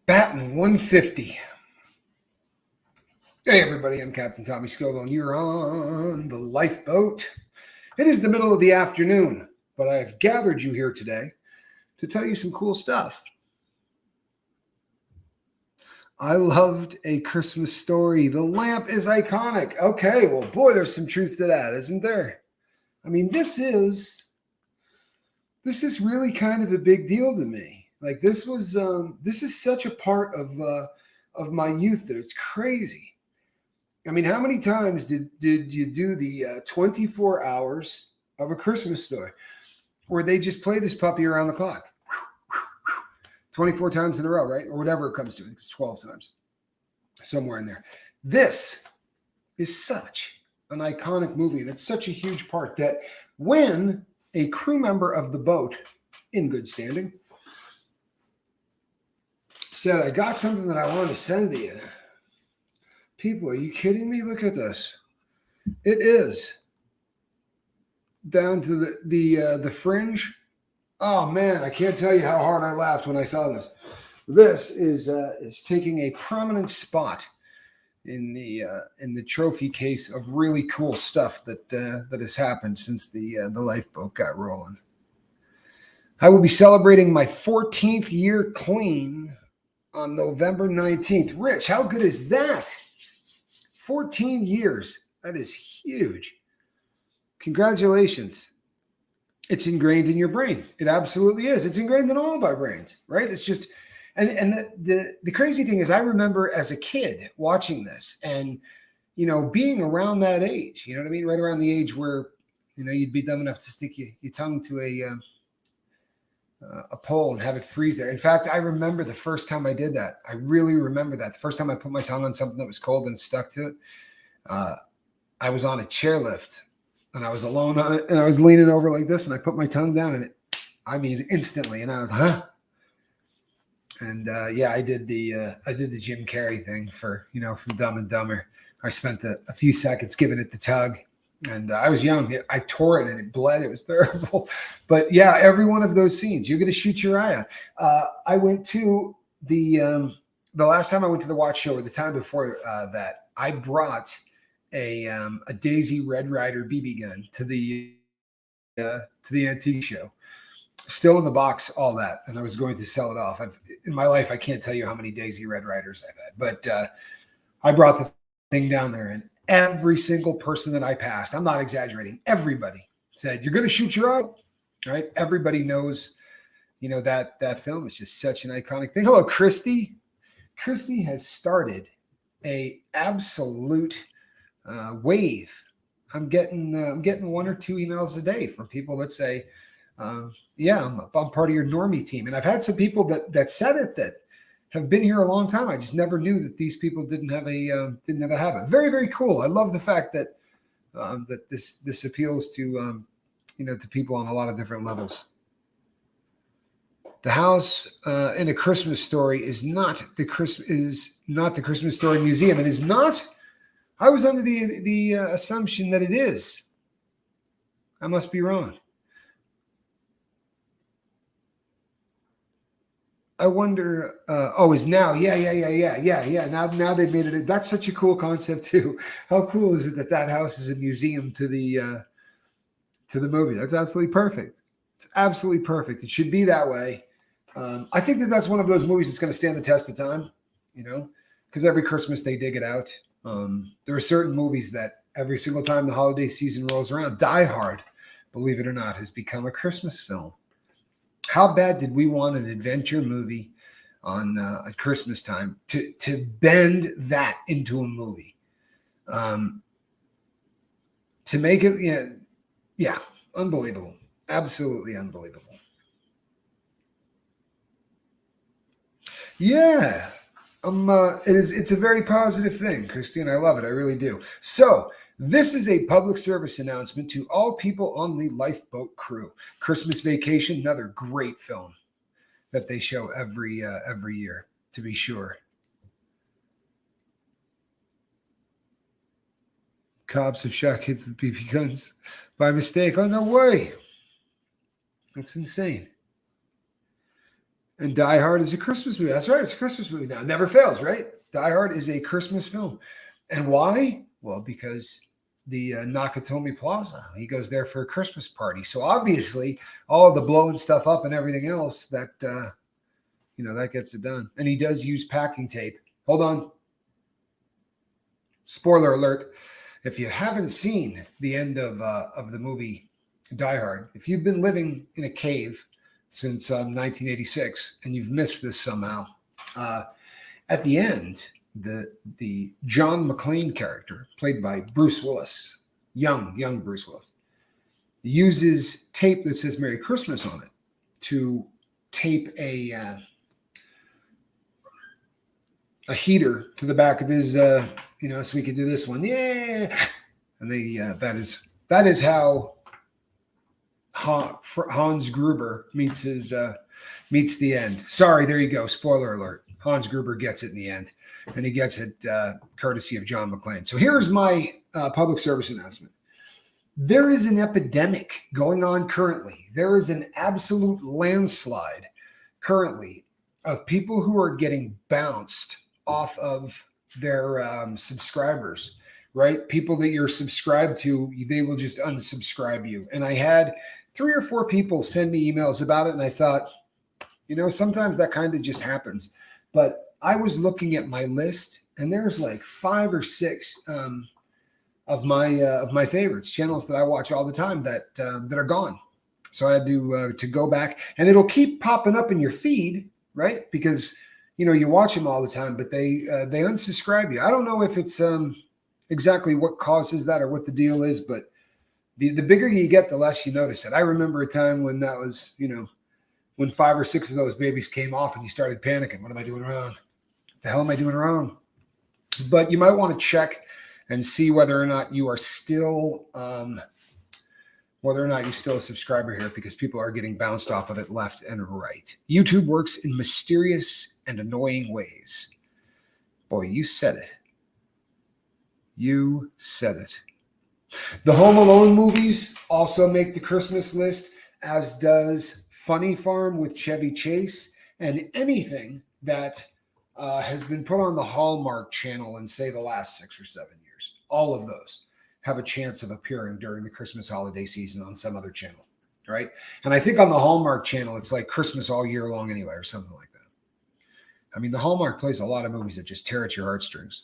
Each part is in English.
Batting 150. Hey everybody, I'm Captain Tommy Scoville, and you're on the lifeboat. It is the middle of the afternoon, but I have gathered you here today to tell you some cool stuff. I loved A Christmas Story. The lamp is iconic. Okay, well, boy, there's some truth to that, isn't there? I mean, this is really kind of a big deal to me. Like this is such a part of my youth that it's crazy. I mean, how many times did you do the 24 hours of A Christmas Story where they just play this puppy around the clock? 24 times in a row, right? Or whatever it comes to. I think it's 12 times, somewhere in there. This is such an iconic movie. And it's such a huge part that when a crew member of the boat, in good standing, said, I got something that I want to send to you. People, are you kidding me? Look at this. It is down to the fringe. Oh man, I can't tell you how hard I laughed when I saw this. This is taking a prominent spot in the trophy case of really cool stuff that has happened since the lifeboat got rolling. I will be celebrating my 14th year clean on November 19th. Rich, how good is that? 14 years. That is huge. Congratulations. It's ingrained in your brain. It absolutely is. It's ingrained in all of our brains, right? It's just, and the crazy thing is I remember as a kid watching this and, being around that age, you know what I mean? Right around the age where, you'd be dumb enough to stick your tongue to a pole and have it freeze there. In fact, I remember the first time I did that. I really remember that. The first time I put my tongue on something that was cold and stuck to it, I was on a chairlift and I was alone on it and I was leaning over like this and I put my tongue down and instantly. And I was, huh? And I did the Jim Carrey thing from Dumb and Dumber. I spent a few seconds giving it the tug. And I was young. I tore it and it bled. It was terrible. But yeah, every one of those scenes, you're going to shoot your eye out. I went to the last time I went to the watch show, or the time before that, I brought a Daisy Red Ryder BB gun to the antique show. Still in the box, all that. And I was going to sell it off. In my life, I can't tell you how many Daisy Red Ryders I've had. But I brought the thing down there, and every single person that I passed, I'm not exaggerating, everybody said, you're going to shoot your eye, right? Everybody knows, that film is just such an iconic thing. Hello, Christy. Christy has started a absolute wave. I'm getting one or two emails a day from people that say, I'm part of your normie team. And I've had some people that said it that have been here a long time. I just never knew that these people didn't have a habit. Very, very cool. I love the fact that that this appeals to to people on a lot of different levels. The house in A Christmas Story is not the Christmas Story Museum. It is not. I was under the assumption that it is. I must be wrong. I wonder, is now. Yeah. Now they've made it. That's such a cool concept too. How cool is it that house is a museum to the movie? That's absolutely perfect. It's absolutely perfect. It should be that way. I think that's one of those movies that's going to stand the test of time, because every Christmas they dig it out. There are certain movies that every single time the holiday season rolls around, Die Hard, believe it or not, has become a Christmas film. How bad did we want an adventure movie at Christmas time to bend that into a movie? To make it, unbelievable. Absolutely unbelievable. Yeah. It's a very positive thing, Christine. I love it. I really do. So this is a public service announcement to all people on the lifeboat crew. Christmas Vacation, another great film that they show every year, to be sure. Cops have shot kids with BB guns by mistake. Oh, no way. That's insane. And Die Hard is a Christmas movie. That's right. It's a Christmas movie now. It never fails, right? Die Hard is a Christmas film. And why? Well, because the Nakatomi Plaza, he goes there for a Christmas party. So obviously, all the blowing stuff up and everything else that, that gets it done. And he does use packing tape. Hold on. Spoiler alert. If you haven't seen the end of the movie Die Hard, if you've been living in a cave since 1986 and you've missed this somehow, at the end, the John McClane character, played by Bruce Willis, young Bruce Willis, uses tape that says Merry Christmas on it to tape a heater to the back of his, so we can do this one. Yeah. And that is how Hans Gruber meets the end. Sorry, there you go. Spoiler alert. Hans Gruber gets it in the end, and he gets it courtesy of John McClane. So here's my public service announcement. There is an epidemic going on currently. There is an absolute landslide currently of people who are getting bounced off of their subscribers, right? People that you're subscribed to, they will just unsubscribe you. And I had 3 or 4 people send me emails about it, and I thought, sometimes that kind of just happens. But I was looking at my list, and there's like 5 or 6 of my favorites, channels that I watch all the time that are gone. So I had to go back, and it'll keep popping up in your feed, right? Because you watch them all the time, but they unsubscribe you. I don't know if it's exactly what causes that or what the deal is, but the bigger you get, the less you notice it. I remember a time when that was, when 5 or 6 of those babies came off and you started panicking. What am I doing wrong? What the hell am I doing wrong? But you might want to check and see whether or not you are still a subscriber here, because people are getting bounced off of it left and right. YouTube works in mysterious and annoying ways. Boy, you said it. You said it. The Home Alone movies also make the Christmas list, as does Funny Farm with Chevy Chase, and anything that has been put on the Hallmark Channel in, say, the last 6 or 7 years. All of those have a chance of appearing during the Christmas holiday season on some other channel, right? And I think on the Hallmark Channel, it's like Christmas all year long anyway, or something like that. I mean, the Hallmark plays a lot of movies that just tear at your heartstrings.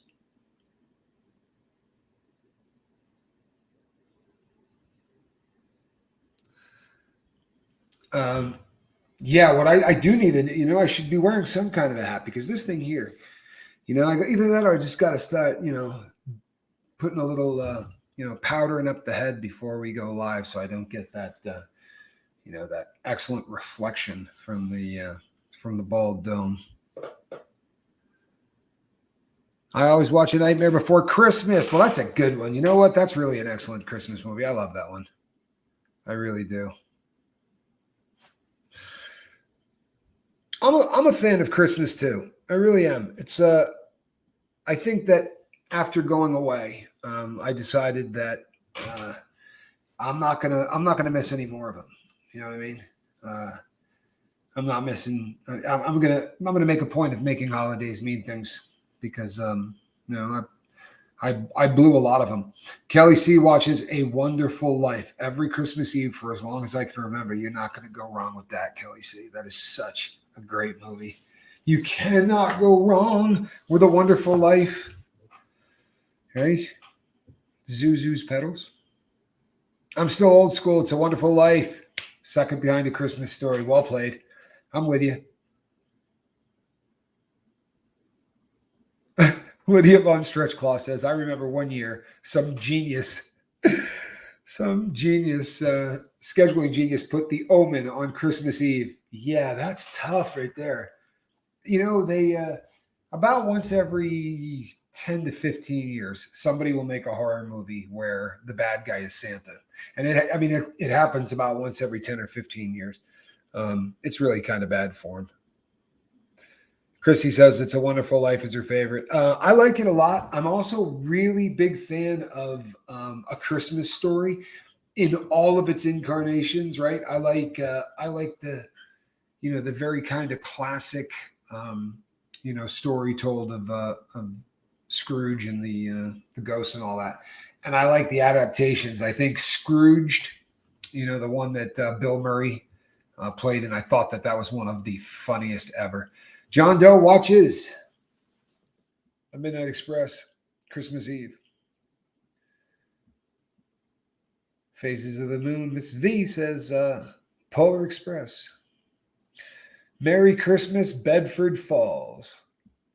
What I do need, I should be wearing some kind of a hat, because this thing here, I got either that or I just got to start, putting a little, powdering up the head before we go live, so I don't get that, that excellent reflection from the bald dome. I always watch A Nightmare Before Christmas. Well, that's a good one. You know what? That's really an excellent Christmas movie. I love that one. I really do. I'm a fan of Christmas too. I really am. It's I think that after going away, I decided that I'm not gonna miss any more of them. You know what I mean? I'm not missing. I'm gonna make a point of making holidays mean things, because I blew a lot of them. Kelly C watches A Wonderful Life every Christmas Eve for as long as I can remember. You're not gonna go wrong with that, Kelly C. That is such a great movie. You cannot go wrong with A Wonderful Life. Right? Zuzu's Petals. I'm still old school. It's A Wonderful Life. Second behind the Christmas Story. Well played. I'm with you. Lydia Von Stretchclaw says, I remember one year some genius scheduling genius put The Omen on Christmas Eve. Yeah, that's tough right there. They about once every 10 to 15 years, somebody will make a horror movie where the bad guy is Santa. And it happens about once every 10 or 15 years. It's really kind of bad form. Chrissy says It's a Wonderful Life is her favorite. I like it a lot. I'm also really big fan of A Christmas Story in all of its incarnations, right? I like the the very kind of classic, story told of Scrooge and the ghosts and all that. And I like the adaptations. I think Scrooged, the one that Bill Murray played, and I thought that was one of the funniest ever. John Doe watches A Midnight Express, Christmas Eve. Phases of the Moon. Miss V says Polar Express. Merry Christmas, Bedford Falls.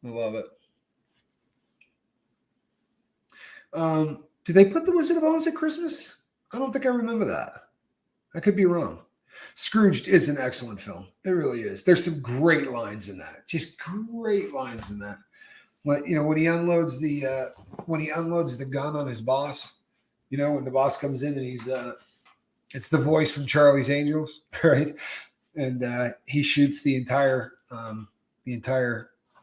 I love it. Did they put The Wizard of Oz at Christmas? I don't think I remember that. I could be wrong. Scrooged is an excellent film. It really is. There's some great lines in that. Just great lines in that. When he unloads the gun on his boss, when the boss comes in and he's it's the voice from Charlie's Angels, right? And he shoots the entire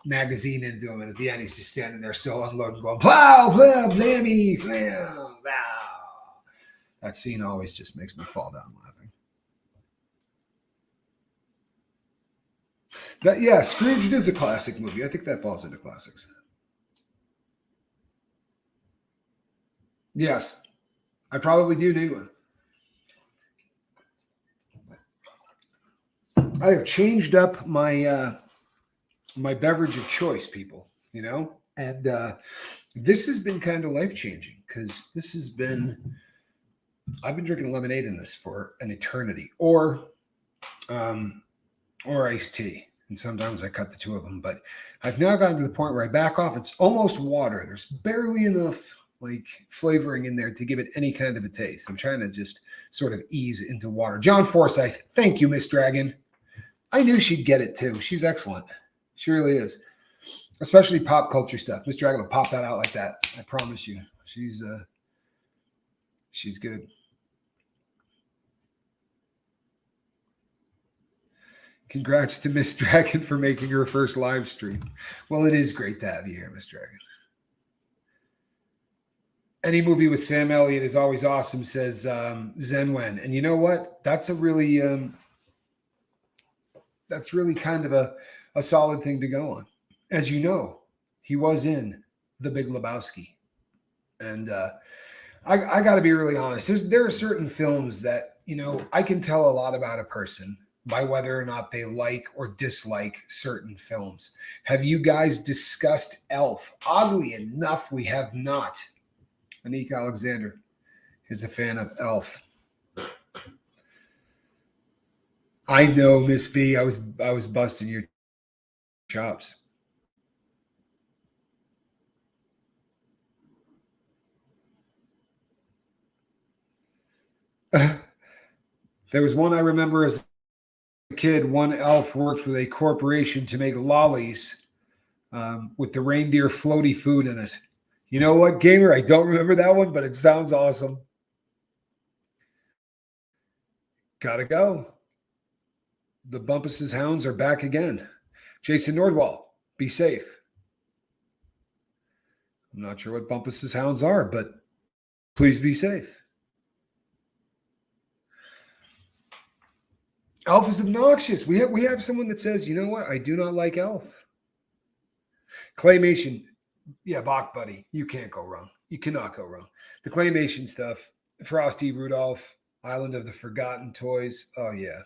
magazine into him, and at the end he's just standing there still unloading, going plow, plow, blammy, flam, wow. That scene always just makes me fall down laughing. Scrooged is a classic movie. I think that falls into classics. Yes, I probably do need one. I have changed up my my beverage of choice, people, and this has been kind of life-changing because I've been drinking lemonade in this for an eternity, or iced tea. And sometimes I cut the two of them, but I've now gotten to the point where I back off. It's almost water. There's barely enough flavoring in there to give it any kind of a taste. I'm trying to just sort of ease into water. John Forsyth, thank you, Miss Dragon. I knew she'd get it too. She's excellent. She really is. Especially pop culture stuff. Miss Dragon will pop that out like that. I promise you. She's good. Congrats to Miss Dragon for making her first live stream. Well, it is great to have you here, Miss Dragon. Any movie with Sam Elliott is always awesome, says Zen Wen. And you know what? That's really kind of a solid thing to go on. As you know, he was in The Big Lebowski. And I got to be really honest. There are certain films that, I can tell a lot about a person by whether or not they like or dislike certain films. Have you guys discussed Elf? Oddly enough, we have not. Anik Alexander is a fan of Elf. I know, Miss V. I was busting your chops. There was one I remember as a kid. One elf worked with a corporation to make lollies with the reindeer floaty food in it. You know what, gamer? I don't remember that one, but it sounds awesome. Gotta go. The Bumpus's Hounds are back again. Jason Nordwall, be safe. I'm not sure what Bumpus's Hounds are, but please be safe. Elf is obnoxious. We have someone that says, you know what? I do not like Elf. Claymation. Yeah, Bach, buddy. You can't go wrong. You cannot go wrong. The claymation stuff, Frosty, Rudolph, Island of the Forgotten Toys. Oh, yeah.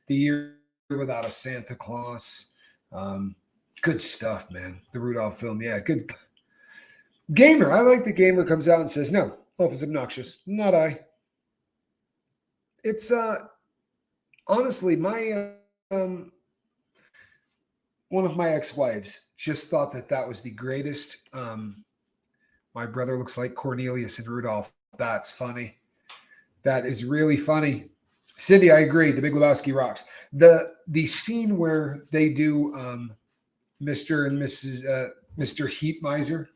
The Year Without a Santa Claus. Good stuff, man. The Rudolph film. Yeah, good. Gamer. I like the gamer comes out and says, no, Elf is obnoxious. Not I. It's, honestly, my one of my ex-wives just thought that was the greatest. My brother looks like Cornelius and Rudolph. That's funny. That is really funny. Cindy, I agree. The Big Lebowski rocks. The scene where they do Mr. and Mrs. Mr. Heat Miser,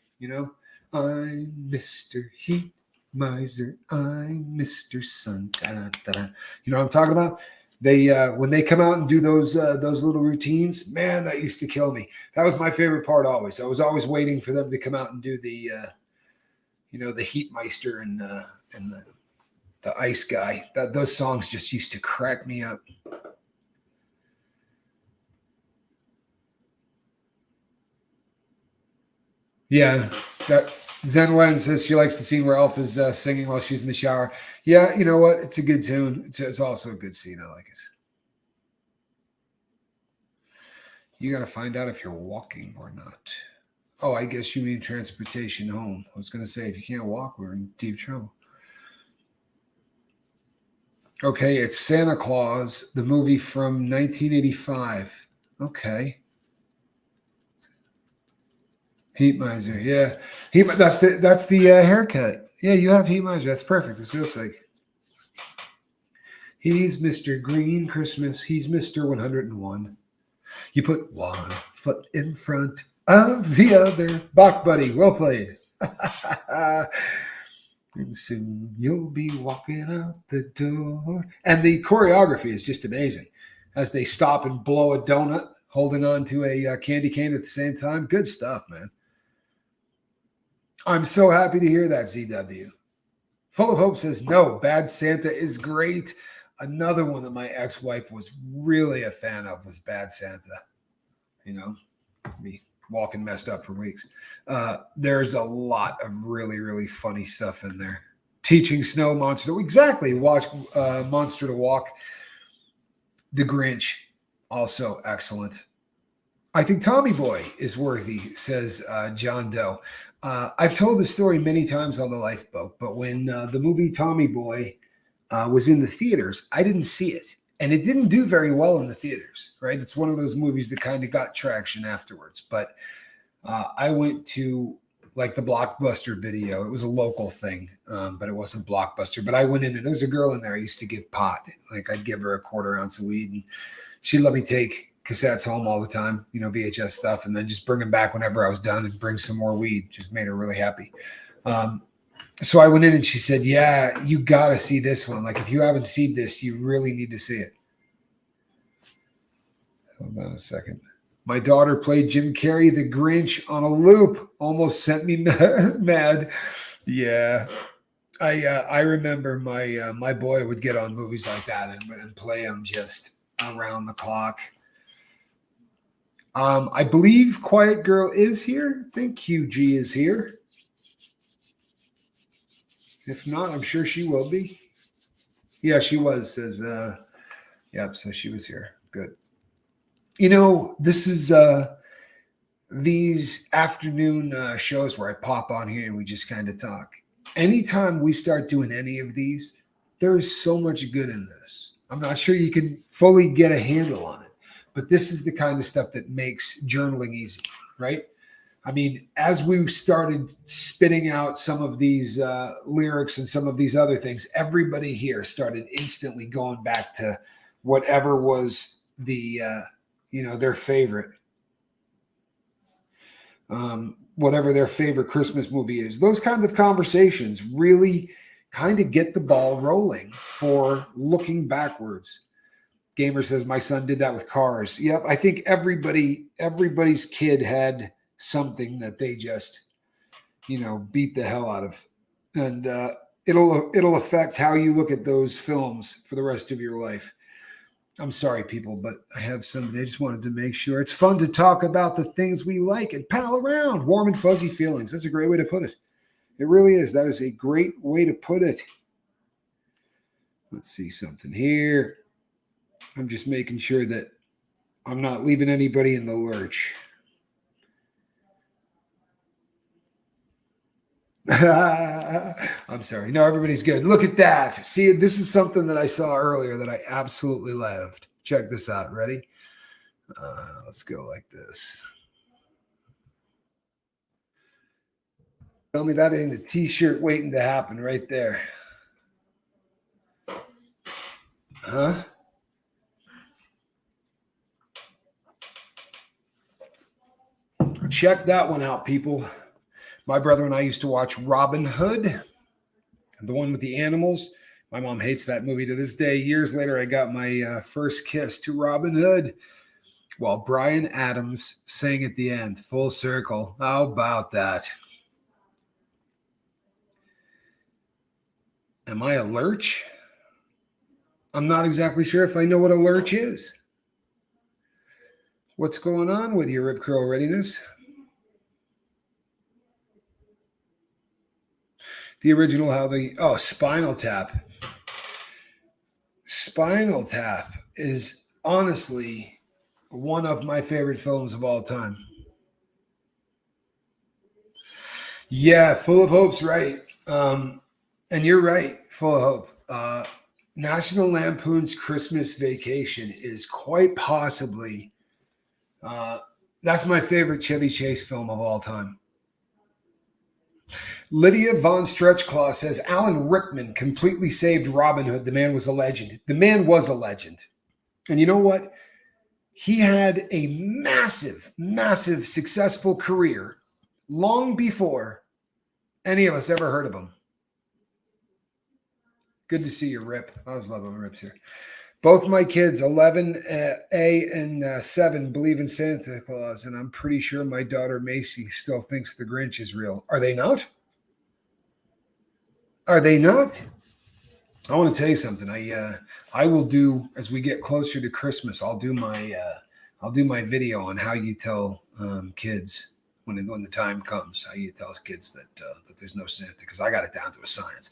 I'm Mr. Heat Miser. I'm Mr. Sun. Da-da-da-da. You know what I'm talking about? They when they come out and do those little routines, man, that used to kill me. That was my favorite part always. I was always waiting for them to come out and do the the Heatmeister and the Ice Guy. Those songs just used to crack me up. Yeah, that Zen Wen says she likes the scene where Elf is singing while she's in the shower. Yeah, you know what? It's a good tune. It's also a good scene. I like it. You got to find out if you're walking or not. Oh, I guess you mean transportation home. I was going to say, if you can't walk, we're in deep trouble. Okay, it's Santa Claus, the movie from 1985. Okay. Heat miser, yeah. That's the haircut. Yeah, you have heat miser. That's perfect. That's what it looks like. He's Mr. Green Christmas. He's Mr. 101. You put one foot in front of the other. Bach buddy, well played. And soon you'll be walking out the door. And the choreography is just amazing. As they stop and blow a donut, holding on to a candy cane at the same time. Good stuff, man. I'm so happy to hear that, ZW. Full of Hope says, no, Bad Santa is great. Another one that my ex-wife was really a fan of was Bad Santa. You know, me walking messed up for weeks. There's a lot of really, really funny stuff in there. Teaching Snow Monster. Exactly. Watch Monster to Walk. The Grinch. Also excellent. I think Tommy Boy is worthy, says John Doe. I've told this story many times on the Lifeboat, but when the movie Tommy Boy was in the theaters, I didn't see it. And it didn't do very well in the theaters, right? It's one of those movies that kind of got traction afterwards. But I went to like the Blockbuster video. It was a local thing, but it wasn't Blockbuster. But I went in and there was a girl in there I used to give pot. Like I'd give her a quarter ounce of weed and she'd let me take cassettes home all the time, VHS stuff, and then just bring them back whenever I was done and bring some more weed. Just made her really happy. So I went in and she said, yeah, you got to see this one. Like, if you haven't seen this, you really need to see it. Hold on a second. My daughter played Jim Carrey, the Grinch, on a loop. Almost sent me mad. Yeah. I remember my boy would get on movies like that and play them just around the clock. I believe Quiet Girl is here. I think QG is here. If not, I'm sure she will be. Yeah, she was. Says, yep. So she was here. Good. This is these afternoon shows where I pop on here and we just kind of talk. Anytime we start doing any of these, there is so much good in this. I'm not sure you can fully get a handle on it, but this is the kind of stuff that makes journaling easy, right? I mean, as we started spitting out some of these lyrics and some of these other things, everybody here started instantly going back to whatever was the, their favorite, whatever their favorite Christmas movie is. Those kinds of conversations really kind of get the ball rolling for looking backwards. Gamer says, my son did that with cars. Yep, I think everybody's kid had something that they just, beat the hell out of. And it'll affect how you look at those films for the rest of your life. I'm sorry, people, but I have somebody. I just wanted to make sure it's fun to talk about the things we like and pal around. Warm and fuzzy feelings. That's a great way to put it. It really is. That is a great way to put it. Let's see something here. I'm just making sure that I'm not leaving anybody in the lurch. I'm sorry. No, everybody's good. Look at that. See, this is something that I saw earlier that I absolutely loved. Check this out. Ready? Let's go like this. Tell me that ain't a t-shirt waiting to happen right there. Huh? Check that one out, people. My brother and I used to watch Robin Hood, the one with the animals. My mom hates that movie to this day. Years later, I got my first kiss to Robin Hood while Bryan Adams sang at the end, full circle. How about that? Am I a lurch? I'm not exactly sure if I know what a lurch is. What's going on with your rib curl readiness? The original, Spinal Tap. Spinal Tap is honestly one of my favorite films of all time. Yeah, Full of Hope's right. And you're right, Full of Hope. National Lampoon's Christmas Vacation is quite possibly that's my favorite Chevy Chase film of all time. Lydia von Stretchclaw says Alan Rickman completely saved Robin Hood. The man was a legend. The man was a legend. And you know what? He had a massive, massive, successful career long before any of us ever heard of him. Good to see you, Rip. I always love when Rip's here. Both my kids, 11A and 7, believe in Santa Claus, and I'm pretty sure my daughter Macy still thinks the Grinch is real. Are they not? Are they not? I want to tell you something. I will do, as we get closer to Christmas, I'll do my video on how you tell kids when the time comes, how you tell kids that there's no Santa, because I got it down to a science.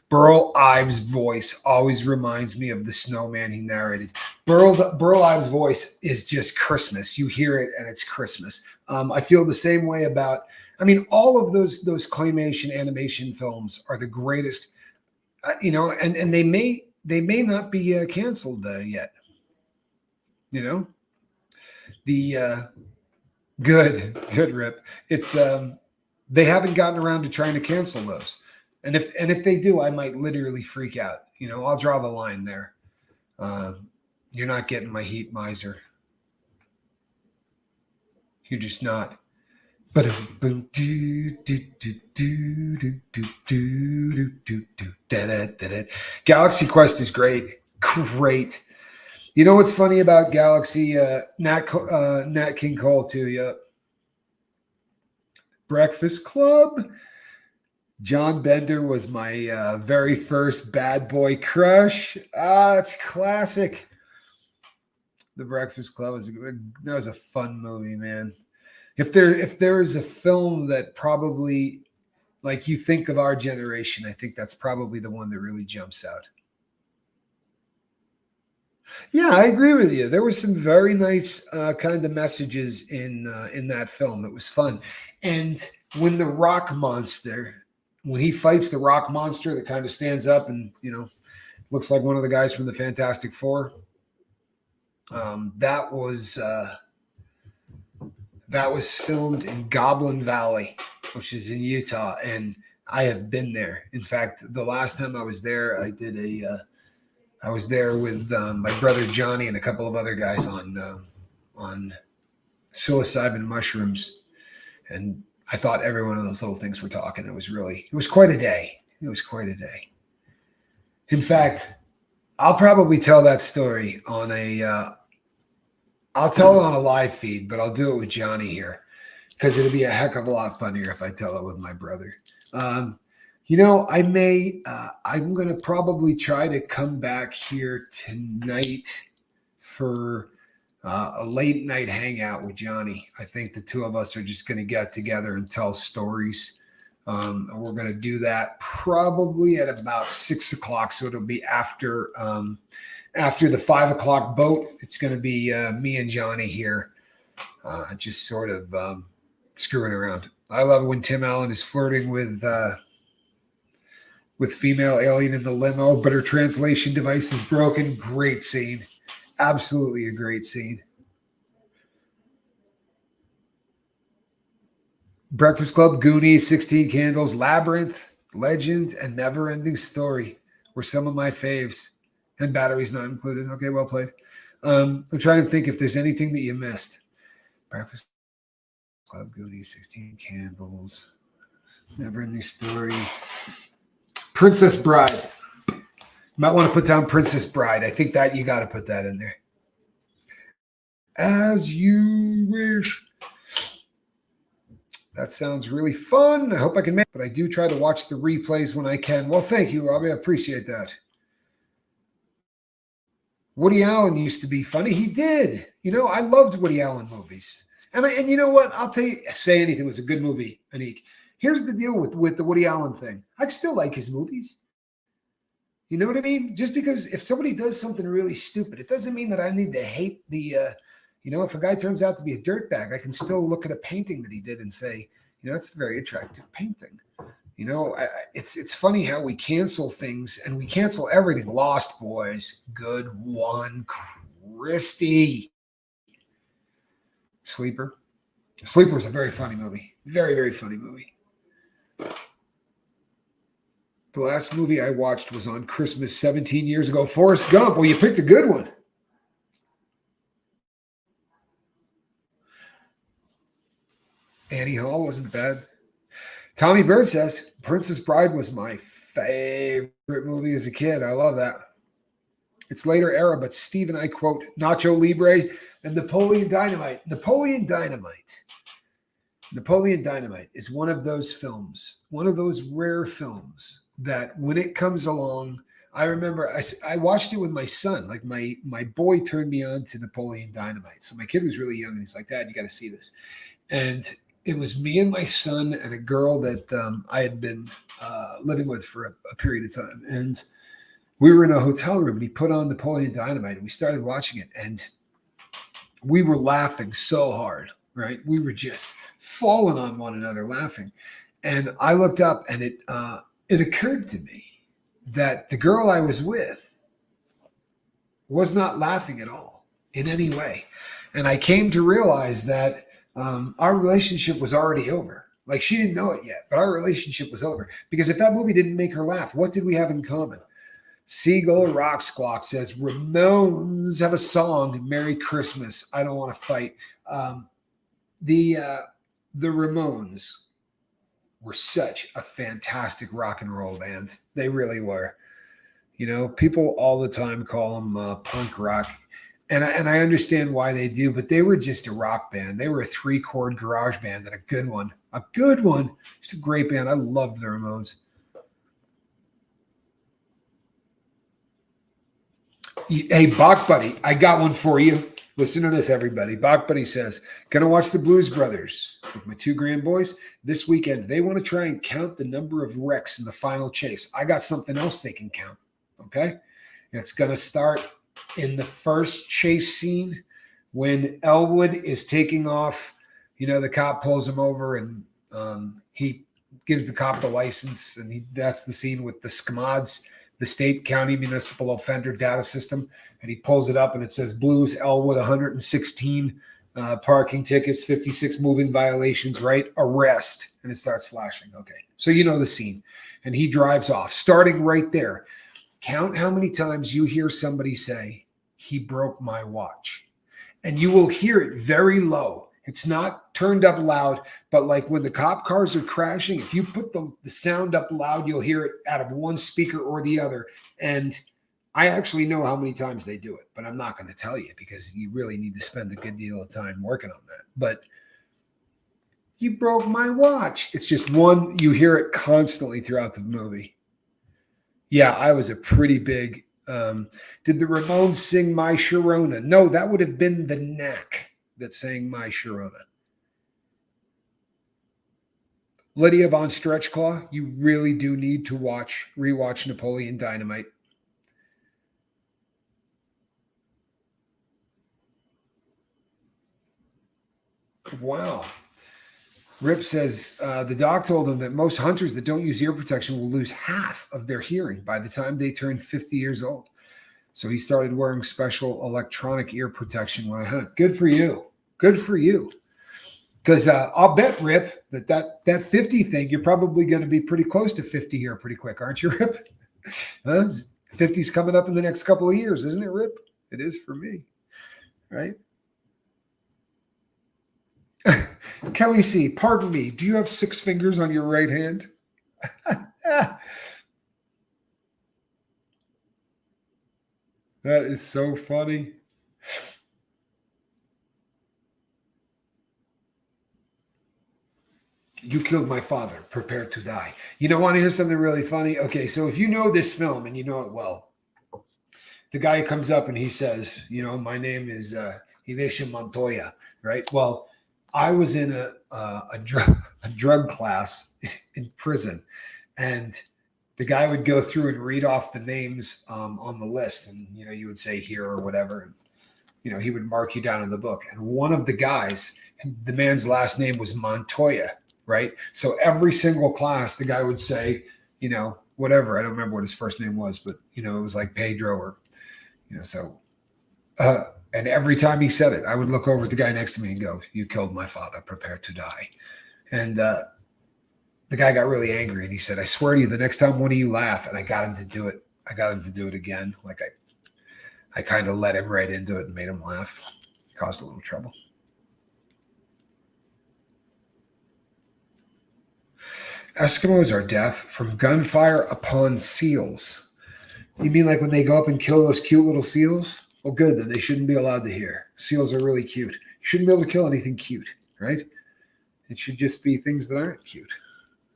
Burl Ives' voice always reminds me of the snowman he narrated. Burl Ives' voice is just Christmas. You hear it and it's Christmas. I feel the same way about, all of those claymation animation films are the greatest, and they may not be canceled yet. The good Rip. It's they haven't gotten around to trying to cancel those. And if they do, I might literally freak out. I'll draw the line there. You're not getting my heat, miser. You're just not. Galaxy Quest is great. Great. You know what's funny about Galaxy? Nat King Cole too. Yep. Breakfast Club. John Bender was my very first bad boy crush. It's classic. The Breakfast Club was a fun movie, man. If there is a film that probably, like, you think of our generation, I think that's probably the one that really jumps out. Yeah, I agree with you. There were some very nice kind of messages in that film. It was fun. And when the rock monster, when he fights the rock monster that kind of stands up and, looks like one of the guys from the Fantastic Four, that was filmed in Goblin Valley, which is in Utah. And I have been there. In fact, the last time I was there, I was there with my brother Johnny and a couple of other guys on psilocybin mushrooms, and I thought every one of those little things were talking. It was quite a day. It was quite a day. In fact, I'll probably tell that story I'll tell it on a live feed, but I'll do it with Johnny here because it'll be a heck of a lot funnier if I tell it with my brother. I'm going to probably try to come back here tonight for a late night hangout with Johnny. I think the two of us are just going to get together and tell stories. And we're going to do that probably at about 6 o'clock. So it'll be after the 5 o'clock boat. It's going to be me and Johnny here, just sort of screwing around. I love when Tim Allen is flirting with female alien in the limo, but her translation device is broken. Great scene. Absolutely a great scene. Breakfast Club, Goonies, 16 Candles, Labyrinth, Legend, and Never Ending Story were some of my faves. And Batteries Not Included. Okay, well played. I'm trying to think if there's anything that you missed. Breakfast Club, Goonies, 16 Candles, Never Ending Story. Princess Bride. Might want to put down Princess Bride. I think that you got to put that in there. As you wish. That sounds really fun. I hope I can make it, but I do try to watch the replays when I can. Well, thank you, Robbie. I appreciate that. Woody Allen used to be funny. He did. I loved Woody Allen movies. And you know what? I'll tell you, Say Anything was a good movie, Anik. Here's the deal with the Woody Allen thing. I still like his movies. You know what I mean? Just because if somebody does something really stupid, it doesn't mean that I need to hate if a guy turns out to be a dirtbag, I can still look at a painting that he did and say, it's a very attractive painting. It's funny how we cancel things and we cancel everything. Lost Boys, good one. Christy. Sleeper. Sleeper was a very funny movie. Very, very funny movie. The last movie I watched was on Christmas 17 years ago. Forrest Gump. Well, you picked a good one. Annie Hall wasn't bad. Tommy Bird says, Princess Bride was my favorite movie as a kid. I love that. It's later era, but Steve and I quote Nacho Libre and Napoleon Dynamite. Napoleon Dynamite is one of those films, one of those rare films that when it comes along, I remember I watched it with my son. Like my boy turned me on to Napoleon Dynamite. So my kid was really young and he's like, Dad, you got to see this. And it was me and my son and a girl that I had been living with for a period of time. And we were in a hotel room and he put on Napoleon Dynamite and we started watching it. And we were laughing so hard, right? We were just falling on one another laughing. And I looked up and it occurred to me that the girl I was with was not laughing at all in any way. And I came to realize that our relationship was already over. Like she didn't know it yet, but our relationship was over. Because if that movie didn't make her laugh, what did we have in common? Seagull Rock Squawk says, Ramones have a song, Merry Christmas, I Don't Want to Fight. The Ramones were such a fantastic rock and roll band. They really were. People all the time call them punk rock. And I understand why they do, but they were just a rock band. They were a 3-chord garage band and a good one. A good one. Just a great band. I loved the Ramones. Hey, Bach Buddy, I got one for you. Listen to this, everybody. Bach Buddy says, gonna watch the Blues Brothers with my 2 grand boys this weekend. They want to try and count the number of wrecks in the final chase. I got something else they can count. Okay? It's gonna start in the first chase scene when Elwood is taking off. The cop pulls him over and he gives the cop the license, and that's the scene with the SCMODs, the state county municipal offender data system, and he pulls it up and it says Blues Elwood 116 parking tickets, 56 moving violations, right? Arrest. And it starts flashing. Okay. So the scene. And he drives off. Starting right there. Count how many times you hear somebody say, he broke my watch. And you will hear it very low. It's not turned up loud, but like when the cop cars are crashing, if you put the sound up loud, you'll hear it out of one speaker or the other. And I actually know how many times they do it, but I'm not going to tell you because you really need to spend a good deal of time working on that. But you broke my watch. It's just one, you hear it constantly throughout the movie. Yeah, I was a pretty big, did the Ramones sing My Sharona? No, that would have been the Knack that sang My Sharona. Lydia Von Stretchclaw, you really do need to rewatch Napoleon Dynamite. Wow. Rip says the doc told him that most hunters that don't use ear protection will lose half of their hearing by the time they turn 50 years old. So he started wearing special electronic ear protection when I hunt. Good for you. Good for you. Because I'll bet, Rip, that 50 thing, you're probably going to be pretty close to 50 here pretty quick, aren't you, Rip? 50's coming up in the next couple of years, isn't it, Rip? It is for me, right? Kelly C., pardon me, do you have 6 fingers on your right hand? That is so funny. You killed my father, prepare to die. Want to hear something really funny? Okay, so if you know this film and you know it well, the guy comes up and he says, my name is Hidesha Montoya, right? Well, I was in a drug class in prison, and the guy would go through and read off the names on the list, and you would say here or whatever, and he would mark you down in the book. And one of the guys, the man's last name was Montoya, right? So every single class, the guy would say, whatever. I don't remember what his first name was, but it was like Pedro or so. And every time he said it, I would look over at the guy next to me and go, "You killed my father. Prepare to die." And the guy got really angry and he said, "I swear to you, the next time one of you laugh," and I got him to do it. I got him to do it again. Like I kind of let him right into it and made him laugh. Caused a little trouble. Eskimos are deaf from gunfire upon seals. You mean like when they go up and kill those cute little seals? Well, good, then they shouldn't be allowed to hear. Seals are really cute. You shouldn't be able to kill anything cute, right? It should just be things that aren't cute.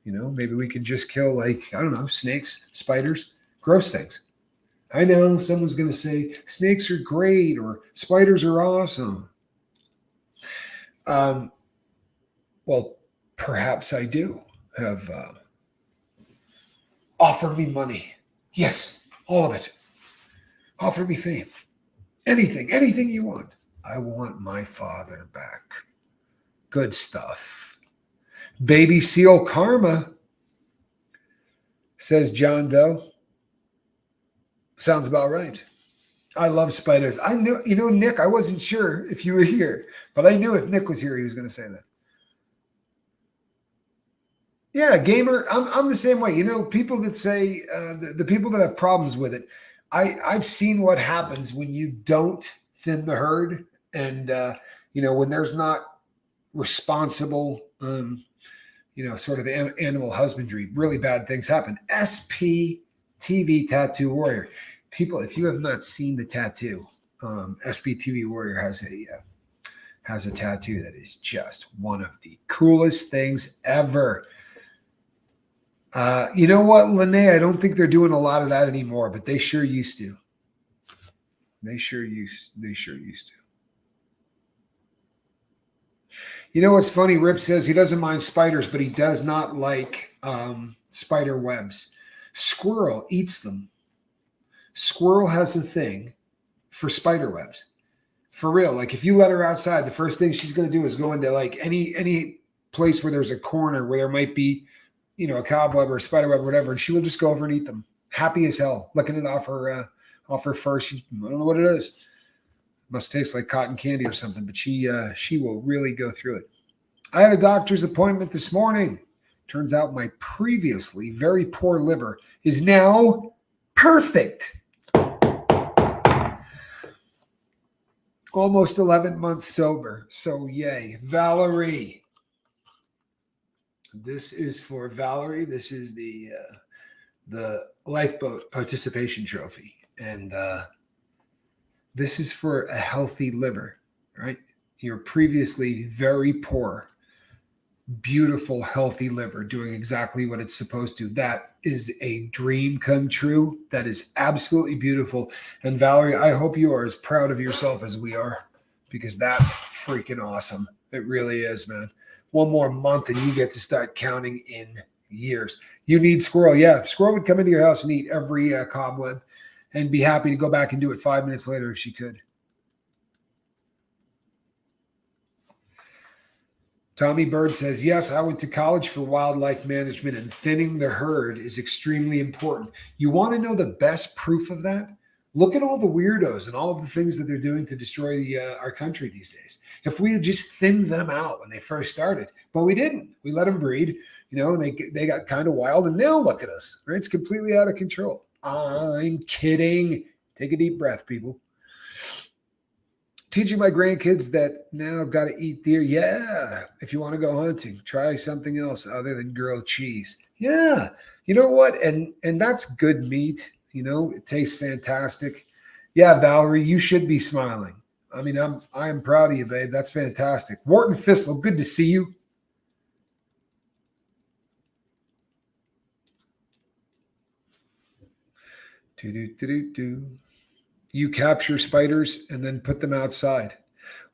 Maybe we could just kill, like, I don't know, snakes, spiders, gross things. I know someone's going to say snakes are great or spiders are awesome. Well, perhaps I do have offer me money. Yes, all of it. Offer me fame. Anything you want. I want my father back. Good stuff. Baby seal karma, says John Doe. Sounds about right. I love spiders. I knew, Nick, I wasn't sure if you were here, but I knew if Nick was here, he was going to say that. Yeah, gamer, I'm the same way. People that say, the people that have problems with it, I've seen what happens when you don't thin the herd and, when there's not responsible, sort of animal husbandry, really bad things happen. SPTV Tattoo Warrior. People, if you have not seen the tattoo, SPTV Warrior has a tattoo that is just one of the coolest things ever. You know what, Lene? I don't think they're doing a lot of that anymore, but they sure used to. They sure used to. You know what's funny? Rip says he doesn't mind spiders, but he does not like spider webs. Squirrel eats them. Squirrel has a thing for spider webs. For real. Like if you let her outside, the first thing she's going to do is go into like any place where there's a corner where there might be, a cobweb or a spider web or whatever, and she will just go over and eat them. Happy as hell, licking it off her fur. I don't know what it is. Must taste like cotton candy or something, but she will really go through it. I had a doctor's appointment this morning. Turns out my previously very poor liver is now perfect. Almost 11 months sober. So yay. Valerie. This is for Valerie. This is the lifeboat participation trophy. And this is for a healthy liver, right? Your previously very poor, beautiful, healthy liver doing exactly what it's supposed to. That is a dream come true. That is absolutely beautiful. And Valerie, I hope you are as proud of yourself as we are, because that's freaking awesome. It really is, man. One more month and you get to start counting in years. You need squirrel. Yeah, squirrel would come into your house and eat every cobweb and be happy to go back and do it 5 minutes later if she could. Tommy Bird says, yes, I went to college for wildlife management, and thinning the herd is extremely important. You want to know the best proof of that? Look at all the weirdos and all of the things that they're doing to destroy our country these days. If we had just thinned them out when they first started, but we didn't. We let them breed, and they got kind of wild, and now look at us, right? It's completely out of control. I'm kidding. Take a deep breath, people. Teaching my grandkids that now I've got to eat deer. Yeah. If you want to go hunting, try something else other than grilled cheese. Yeah. You know what? And that's good meat. It tastes fantastic. Yeah, Valerie, you should be smiling. I mean, I'm proud of you, babe. That's fantastic. Wharton Fislow, good to see you. You capture spiders and then put them outside.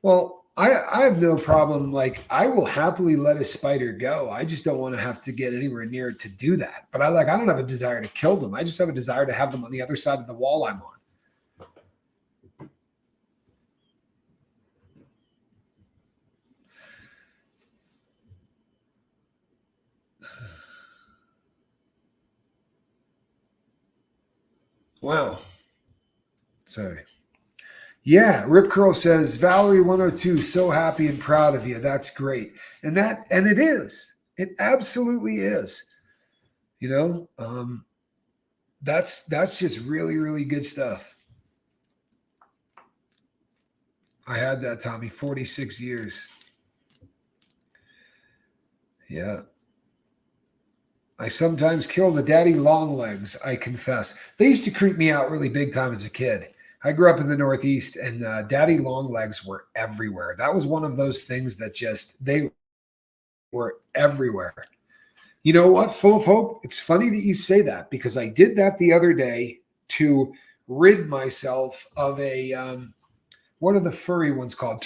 Well, I have no problem. Like, I will happily let a spider go. I just don't want to have to get anywhere near it to do that. But I don't have a desire to kill them. I just have a desire to have them on the other side of the wall I'm on. Wow. Sorry. Yeah, Rip Curl says, Valerie 102, so happy and proud of you. That's great. And it is. It absolutely is. You know, that's just really, really good stuff. I had that, Tommy, 46 years. Yeah. I sometimes kill the daddy long legs, I confess. They used to creep me out really big time as a kid. I grew up in the Northeast, and daddy long legs were everywhere. That was one of those things that they were everywhere. You know what? Full of hope. It's funny that you say that because I did that the other day to rid myself of what are the furry ones called?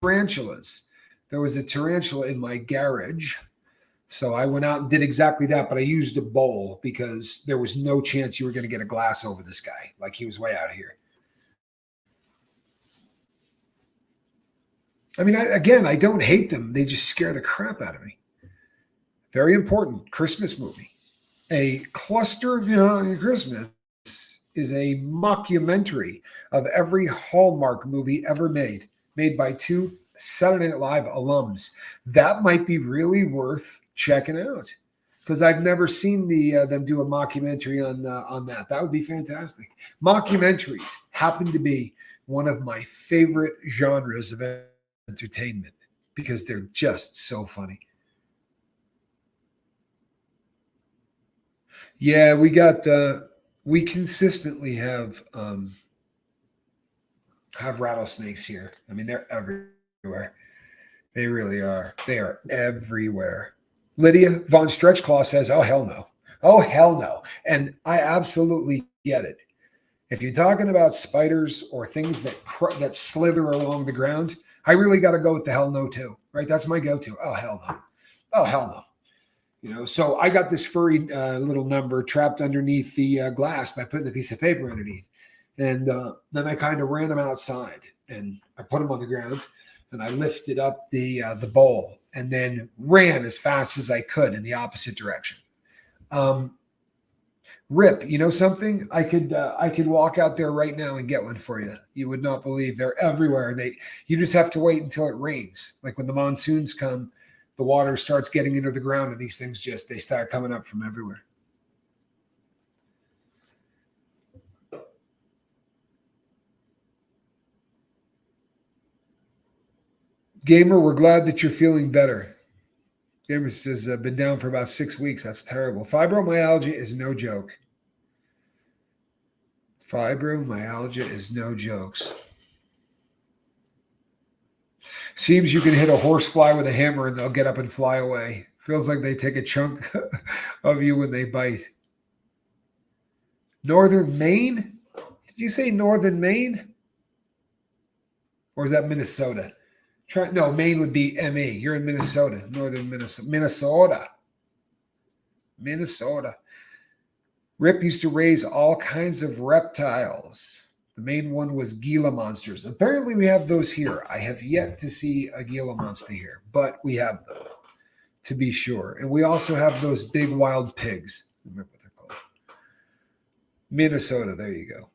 Tarantulas. There was a tarantula in my garage. So I went out and did exactly that, but I used a bowl because there was no chance you were going to get a glass over this guy. Like, he was way out here. I mean, I don't hate them. They just scare the crap out of me. Very important Christmas movie. A Cluster Behind Christmas is a mockumentary of every Hallmark movie ever made by two Saturday Night Live alums. That might be really worth checking out because I've never seen them do a mockumentary on that. That would be fantastic. Mockumentaries happen to be one of my favorite genres of entertainment because they're just so funny. Yeah, we consistently have rattlesnakes here. I mean, they're everywhere. They really are. They are everywhere. Lydia von Stretchclaw says, "Oh hell no, oh hell no," and I absolutely get it. If you're talking about spiders or things that slither along the ground, I really got to go with the hell no too. Right? That's my go-to. Oh hell no. Oh hell no. So I got this furry little number trapped underneath the glass by putting a piece of paper underneath, and then I kind of ran them outside and I put them on the ground, and I lifted up the bowl and then ran as fast as I could in the opposite direction. Um, Rip, you know something? I could walk out there right now and get one for you. You would not believe they're everywhere. You just have to wait until it rains. Like when the monsoons come, the water starts getting into the ground, and these things they start coming up from everywhere. Gamer, we're glad that you're feeling better. Gamer says been down for about 6 weeks. That's terrible. Fibromyalgia is no joke. Fibromyalgia is no jokes. Seems you can hit a horsefly with a hammer and they'll get up and fly away. Feels like they take a chunk of you when they bite. Northern Maine? Did you say Northern Maine? Or is that Minnesota? No, Maine would be ME. You're in Minnesota, Northern Minnesota. Minnesota. Rip used to raise all kinds of reptiles. The main one was Gila monsters. Apparently, we have those here. I have yet to see a Gila monster here, but we have them, to be sure. And we also have those big wild pigs. Remember what they're called. Minnesota, there you go.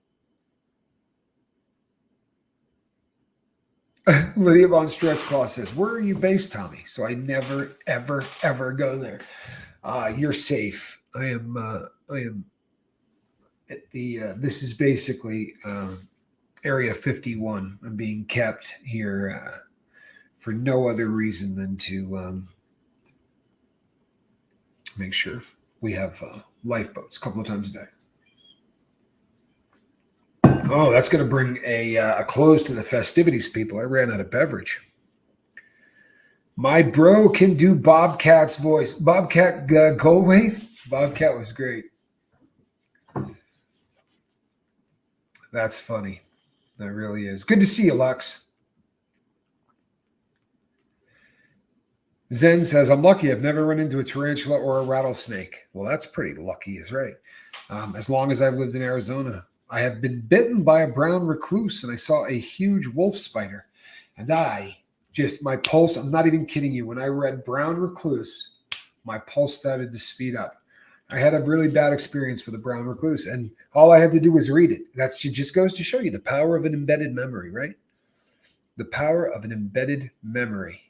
Lydia von Stretchclaw says, "Where are you based, Tommy?" So I never, ever, ever go there. You're safe. I am at the. This is basically Area 51. I'm being kept here for no other reason than to make sure we have lifeboats a couple of times a day. Oh, that's going to bring a close to the festivities, people. I ran out of beverage. My bro can do Bobcat's voice. Bobcat Goldway? Bobcat was great. That's funny. That really is. Good to see you, Lux. Zen says, I'm lucky. I've never run into a tarantula or a rattlesnake. Well, that's pretty lucky, is right. As long as I've lived in Arizona, I have been bitten by a brown recluse and I saw a huge wolf spider. And my pulse, I'm not even kidding you. When I read brown recluse, my pulse started to speed up. I had a really bad experience with a brown recluse, and all I had to do was read it. That just goes to show you the power of an embedded memory, right? The power of an embedded memory.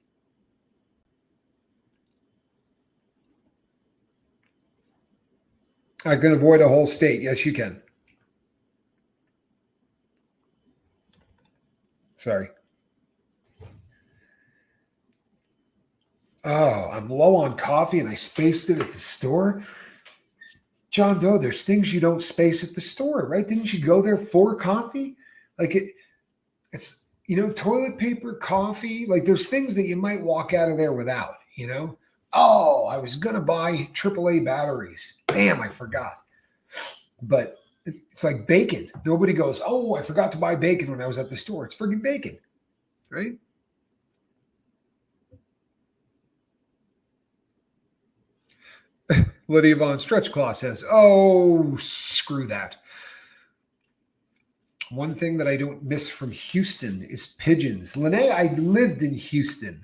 I can avoid a whole state. Yes, you can. Sorry. Oh, I'm low on coffee and I spaced it at the store. John Doe, there's things you don't space at the store, right? Didn't you go there for coffee? Like it's toilet paper, coffee. Like there's things that you might walk out of there without. Oh, I was gonna buy AAA batteries. Damn, I forgot. But it's like bacon. Nobody goes, oh, I forgot to buy bacon when I was at the store. It's friggin' bacon, right? Lydia Von Stretchclaw says, oh, screw that. One thing that I don't miss from Houston is pigeons. Lene, I lived in Houston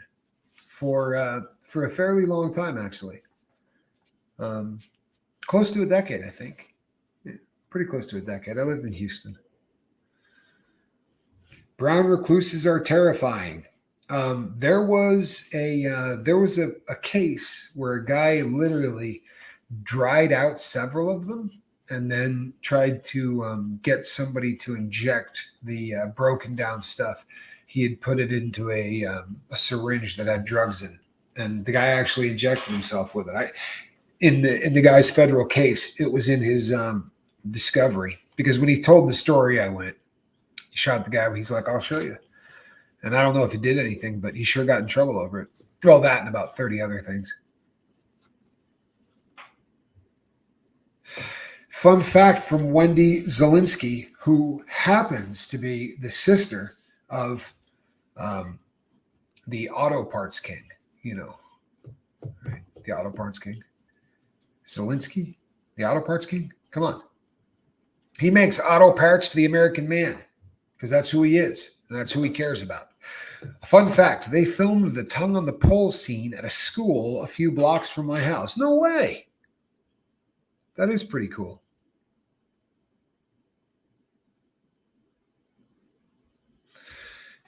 for a fairly long time, actually. Close to a decade, I think. Yeah, pretty close to a decade. I lived in Houston. Brown recluses are terrifying. There was a case where a guy literally dried out several of them and then tried to get somebody to inject the broken down stuff. He had put it into a syringe that had drugs in it, and the guy actually injected himself with it. In the guy's federal case, it was in his discovery, because when he told the story, I went, he shot the guy. He's like, I'll show you. And I don't know if he did anything, but he sure got in trouble over it. Well, that and about 30 other things. Fun fact from Wendy Zielinski, who happens to be the sister of the auto parts king, right? The auto parts king. Zielinski, the auto parts king? Come on. He makes auto parts for the American man because that's who he is and that's who he cares about. A fun fact, they filmed the tongue on the pole scene at a school a few blocks from my house. No way. That is pretty cool.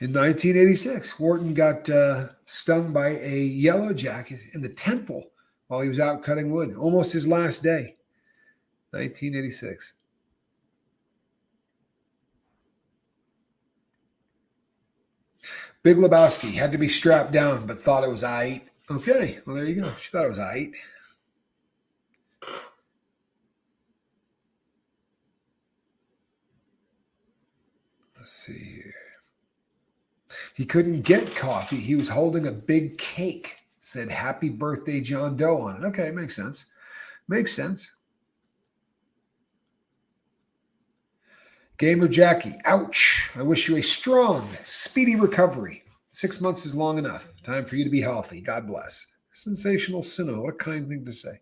In 1986, Wharton got stung by a yellow jacket in the temple while he was out cutting wood. Almost his last day. 1986. Big Lebowski had to be strapped down, but thought it was aight. Okay, well, there you go. She thought it was aight. Let's see here. He couldn't get coffee. He was holding a big cake. Said, happy birthday, John Doe on it. Okay, makes sense. Makes sense. Gamer Jackie, ouch. I wish you a strong, speedy recovery. 6 months is long enough. Time for you to be healthy. God bless. Sensational Sinnoh. What a kind thing to say.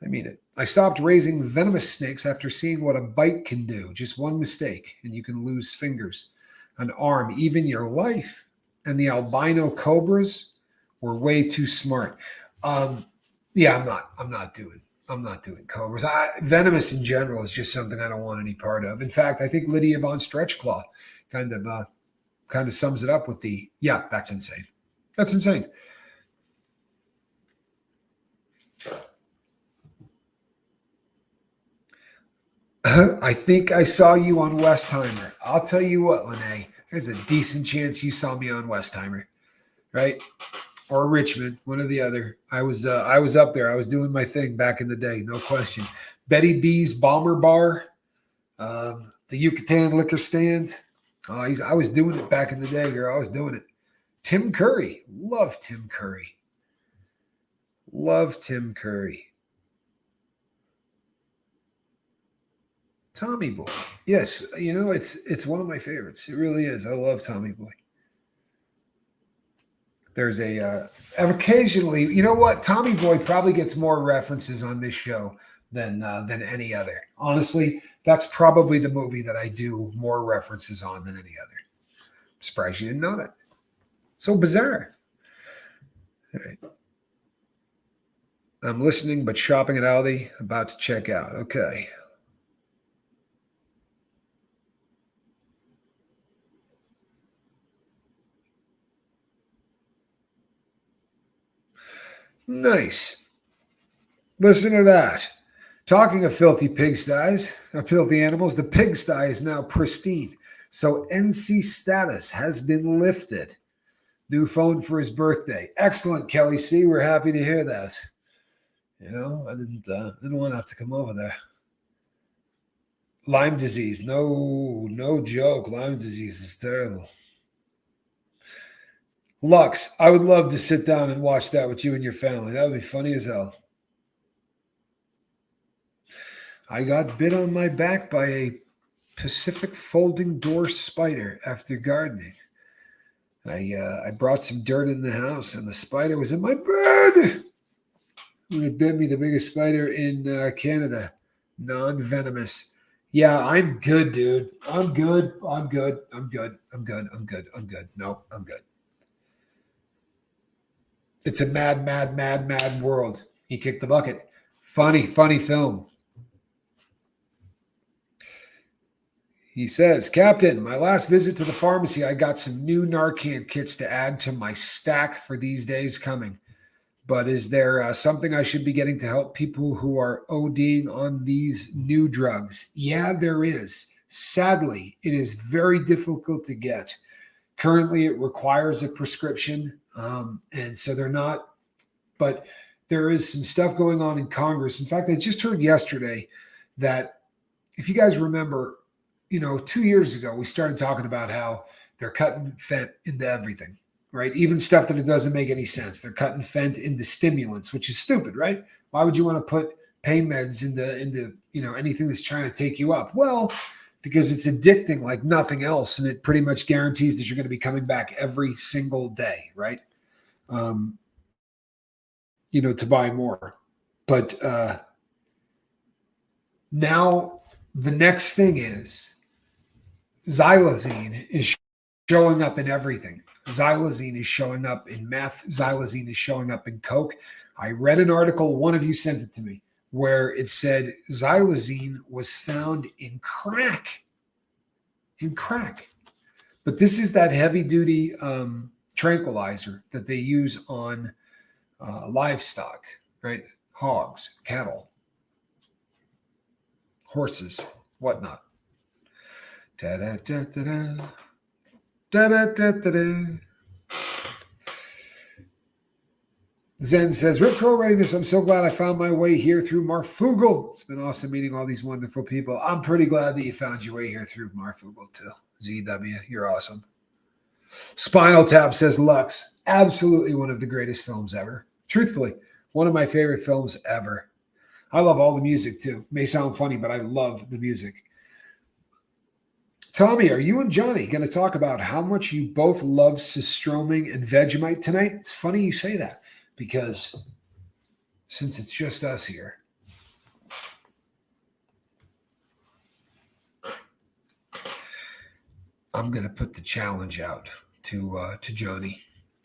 I mean it. I stopped raising venomous snakes after seeing what a bite can do. Just one mistake, and you can lose fingers, an arm, even your life. And the albino cobras were way too smart. Yeah, I'm not doing cobras. Venomous in general is just something I don't want any part of. In fact, I think Lydia Von Stretchclaw kind of sums it up with that's insane. That's insane. I think I saw you on Westheimer. I'll tell you what, Lene, there's a decent chance you saw me on Westheimer, right? Or Richmond, one or the other. I was up there. I was doing my thing back in the day, no question. Betty B's Bomber Bar, the Yucatan Liquor Stand. I was doing it back in the day, girl. I was doing it. Tim Curry, love Tim Curry. Love Tim Curry. Tommy Boy. Yes, it's one of my favorites. It really is. I love Tommy Boy. There's occasionally, you know what? Tommy Boy probably gets more references on this show than any other. Honestly, that's probably the movie that I do more references on than any other. I'm surprised you didn't know that. So bizarre. All right. I'm listening, but shopping at Aldi, about to check out. Okay. Nice. Listen to that. Talking of filthy pigsties, filthy animals, the pigsty is now pristine. So NC status has been lifted. New phone for his birthday. Excellent, Kelly C. We're happy to hear that. You know, I didn't want to have to come over there. Lyme disease. No joke. Lyme disease is terrible. Lux, I would love to sit down and watch that with you and your family. That would be funny as hell. I got bit on my back by a Pacific folding door spider after gardening. I brought some dirt in the house, and the spider was in my bed. It bit me, the biggest spider in Canada, non-venomous. Yeah, I'm good, dude. I'm good. No, I'm good. It's a mad world. He kicked the bucket. Funny film. He says, Captain, my last visit to the pharmacy, I got some new Narcan kits to add to my stack for these days coming. But is there something I should be getting to help people who are ODing on these new drugs? Yeah, there is. Sadly, it is very difficult to get. Currently, it requires a prescription, and so they're not. But there is some stuff going on in Congress. In fact, I just heard yesterday that, if you guys remember, 2 years ago, we started talking about how they're cutting fent into everything, right? Even stuff that it doesn't make any sense. They're cutting fent into stimulants, which is stupid, right? Why would you want to put pain meds into anything that's trying to take you up? Well, because it's addicting like nothing else, and it pretty much guarantees that you're going to be coming back every single day, right? To buy more. But now the next thing is xylazine is showing up in everything. Xylazine is showing up in meth. Xylazine is showing up in coke. I read an article, one of you sent it to me, where it said xylazine was found in crack. But this is that heavy-duty tranquilizer that they use on livestock, right? Hogs, cattle, horses, whatnot. Da-da-da-da-da. Da-da-da-da-da. Zen says, Rip Curl Readiness, I'm so glad I found my way here through Marfugal. It's been awesome meeting all these wonderful people. I'm pretty glad that you found your way here through Marfugal too. ZW, you're awesome. Spinal Tap says, Lux, absolutely one of the greatest films ever. Truthfully, one of my favorite films ever. I love all the music too. May sound funny, but I love the music. Tommy, are you and Johnny going to talk about how much you both love Systroming and Vegemite tonight? It's funny you say that, because since it's just us here, I'm going to put the challenge out to Johnny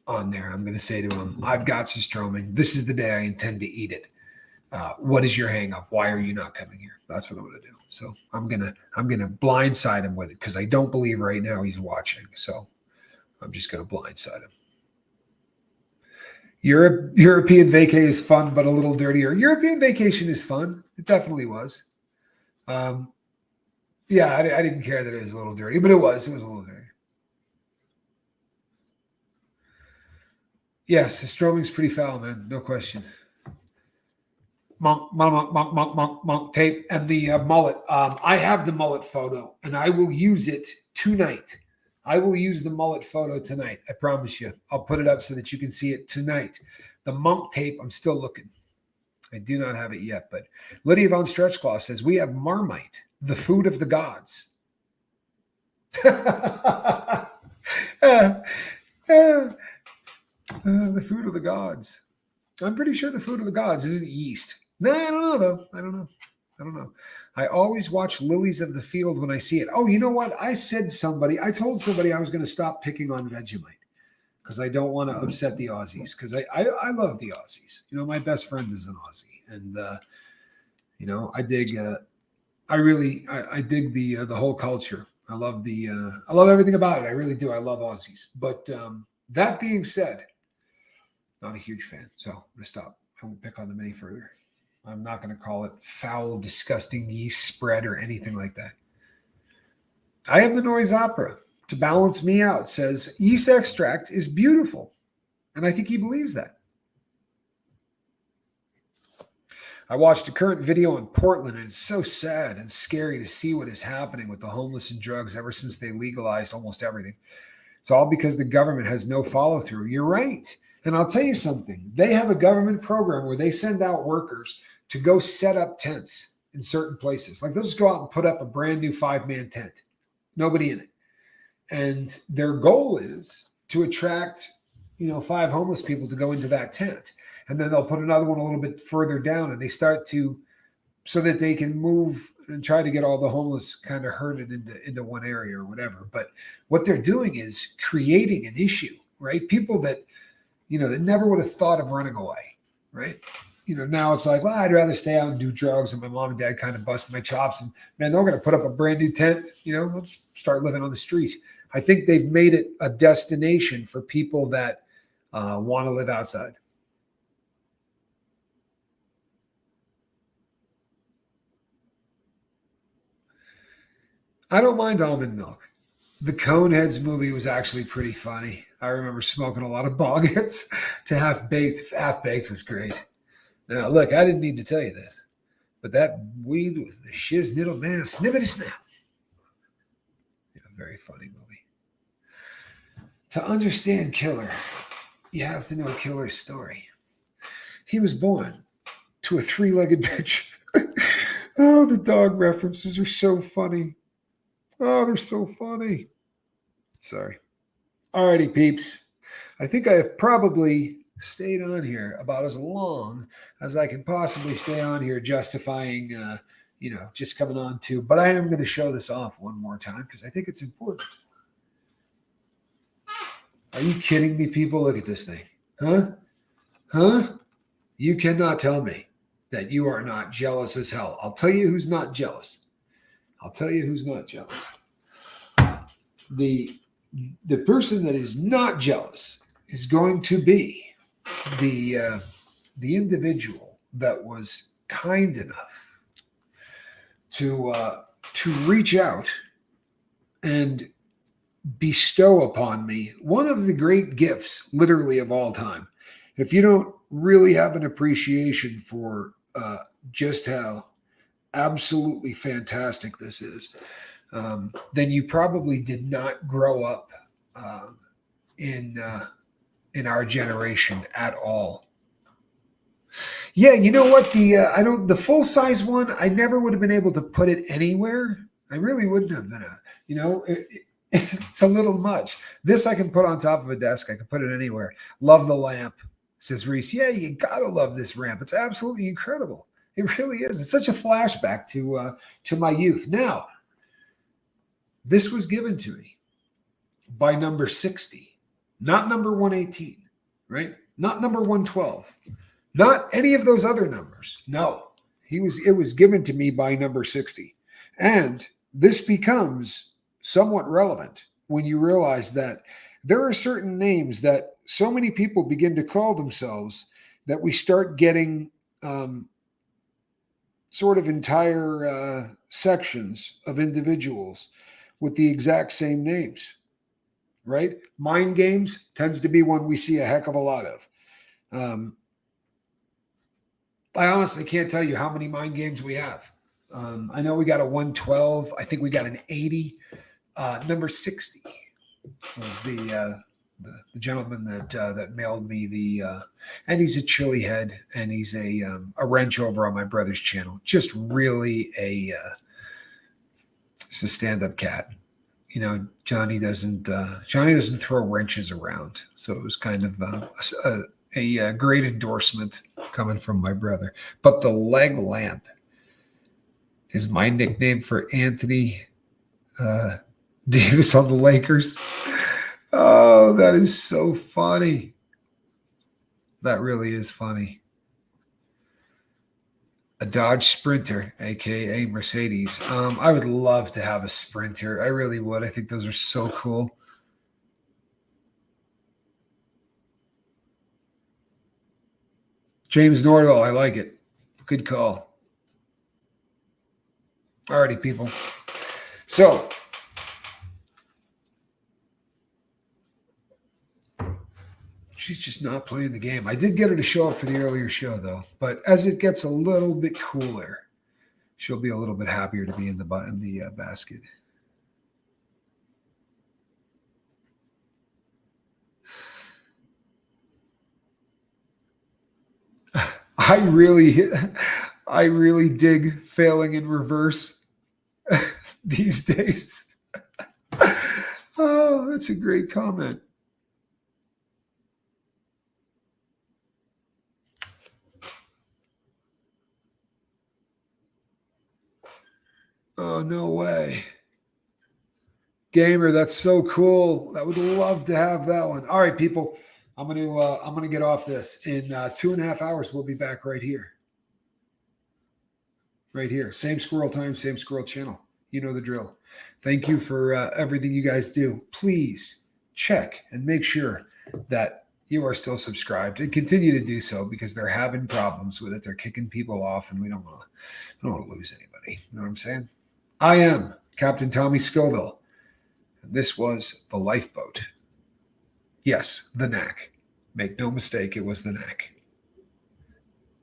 on there. I'm going to say to him, I've got Systroming. This is the day I intend to eat it. What is your hang up? Why are you not coming here? That's what I'm going to do. So I'm gonna blindside him with it, because I don't believe right now he's watching. So I'm just gonna blindside him. European vacay is fun, but a little dirtier. European vacation is fun. It definitely was. Yeah, I didn't care that it was a little dirty, but it was a little dirty. Yes, the stroming's pretty foul, man. No question. Monk tape, and the mullet. I have the mullet photo, and I will use it tonight. I will use the mullet photo tonight. I promise you. I'll put it up so that you can see it tonight. The monk tape, I'm still looking. I do not have it yet, but Lydia von Stretchclaw says, we have Marmite, the food of the gods. The food of the gods. I'm pretty sure the food of the gods isn't yeast. No, I don't know though. I don't know. I don't know. I always watch lilies of the field when I see it. Oh, you know what? I told somebody I was going to stop picking on Vegemite because I don't want to upset the Aussies because I love the Aussies. You know, my best friend is an Aussie, and you know, I dig. I dig the whole culture. I love everything about it. I really do. I love Aussies. But that being said, not a huge fan. So I'm gonna stop. I won't pick on them any further. I'm not going to call it foul, disgusting yeast spread or anything like that. I have the noise opera to balance me out. Says yeast extract is beautiful, and I think he believes that. I watched a current video in Portland, and it's so sad and scary to see what is happening with the homeless and drugs ever since they legalized almost everything. It's all because the government has no follow through. You're right. And I'll tell you something. They have a government program where they send out workers to go set up tents in certain places. Like they'll just go out and put up a brand new 5-man tent. Nobody in it. And their goal is to attract, 5 homeless people to go into that tent. And then they'll put another one a little bit further down, and they start to, so that they can move and try to get all the homeless kind of herded into one area or whatever. But what they're doing is creating an issue, right? People that, that never would have thought of running away, right? Now it's like, well, I'd rather stay out and do drugs. And my mom and dad kind of bust my chops. And man, they're going to put up a brand new tent. Let's start living on the street. I think they've made it a destination for people that want to live outside. I don't mind almond milk. The Coneheads movie was actually pretty funny. I remember smoking a lot of boggets to Half Baked. Half Baked was great. Now, look, I didn't need to tell you this, but that weed was the shiznittle man, snippety snap. Yeah, very funny movie. To understand Killer, you have to know Killer's story. He was born to a 3-legged bitch. Oh, the dog references are so funny. Oh, they're so funny. Sorry. Alrighty, peeps. I think I have probably stayed on here about as long as I can possibly stay on here justifying, just coming on to. But I am going to show this off one more time because I think it's important. Are you kidding me, people? Look at this thing. Huh? You cannot tell me that you are not jealous as hell. I'll tell you who's not jealous. The person that is not jealous is going to be the individual that was kind enough to reach out and bestow upon me one of the great gifts, literally, of all time. If you don't really have an appreciation for just how absolutely fantastic this is, then you probably did not grow up in our generation at all. Yeah, you know what? The full size one, I never would have been able to put it anywhere. I really wouldn't have been it's a little much. This I can put on top of a desk. I can put it anywhere. Love the lamp, says Reese. Yeah, you gotta love this ramp. It's absolutely incredible. It really is. It's such a flashback to my youth. Now, this was given to me by number 60, not number 118, right? Not number 112, not any of those other numbers. No, it was given to me by number 60. And this becomes somewhat relevant when you realize that there are certain names that so many people begin to call themselves that we start getting sort of entire sections of individuals with the exact same names, right? Mind games tends to be one we see a heck of a lot of. I honestly can't tell you how many mind games we have. I know we got a 112. I think we got an 80. Number 60 was the gentleman that mailed me and he's a chili head, and he's a wrench over on my brother's channel. Just really just a stand-up cat. Johnny doesn't throw wrenches around. So it was kind of a great endorsement coming from my brother. But the leg lamp is my nickname for Anthony Davis on the Lakers. Oh, that is so funny. That really is funny. A Dodge Sprinter, aka Mercedes. I would love to have a Sprinter. I really would. I think those are so cool. James Nordell, I like it. Good call. Alrighty, people. So she's just not playing the game. I did get her to show up for the earlier show, though. But as it gets a little bit cooler, she'll be a little bit happier to be in the basket. I really dig failing in reverse these days. Oh, that's a great comment. Oh, no way. Gamer, that's so cool. I would love to have that one. All right, people. I'm gonna get off this. In 2.5 hours, we'll be back right here. Right here. Same squirrel time, same squirrel channel. You know the drill. Thank you for everything you guys do. Please check and make sure that you are still subscribed and continue to do so because they're having problems with it. They're kicking people off, and we don't want to lose anybody. You know what I'm saying? I am Captain Tommy Scoville. And this was the lifeboat. Yes, the knack. Make no mistake, it was the knack.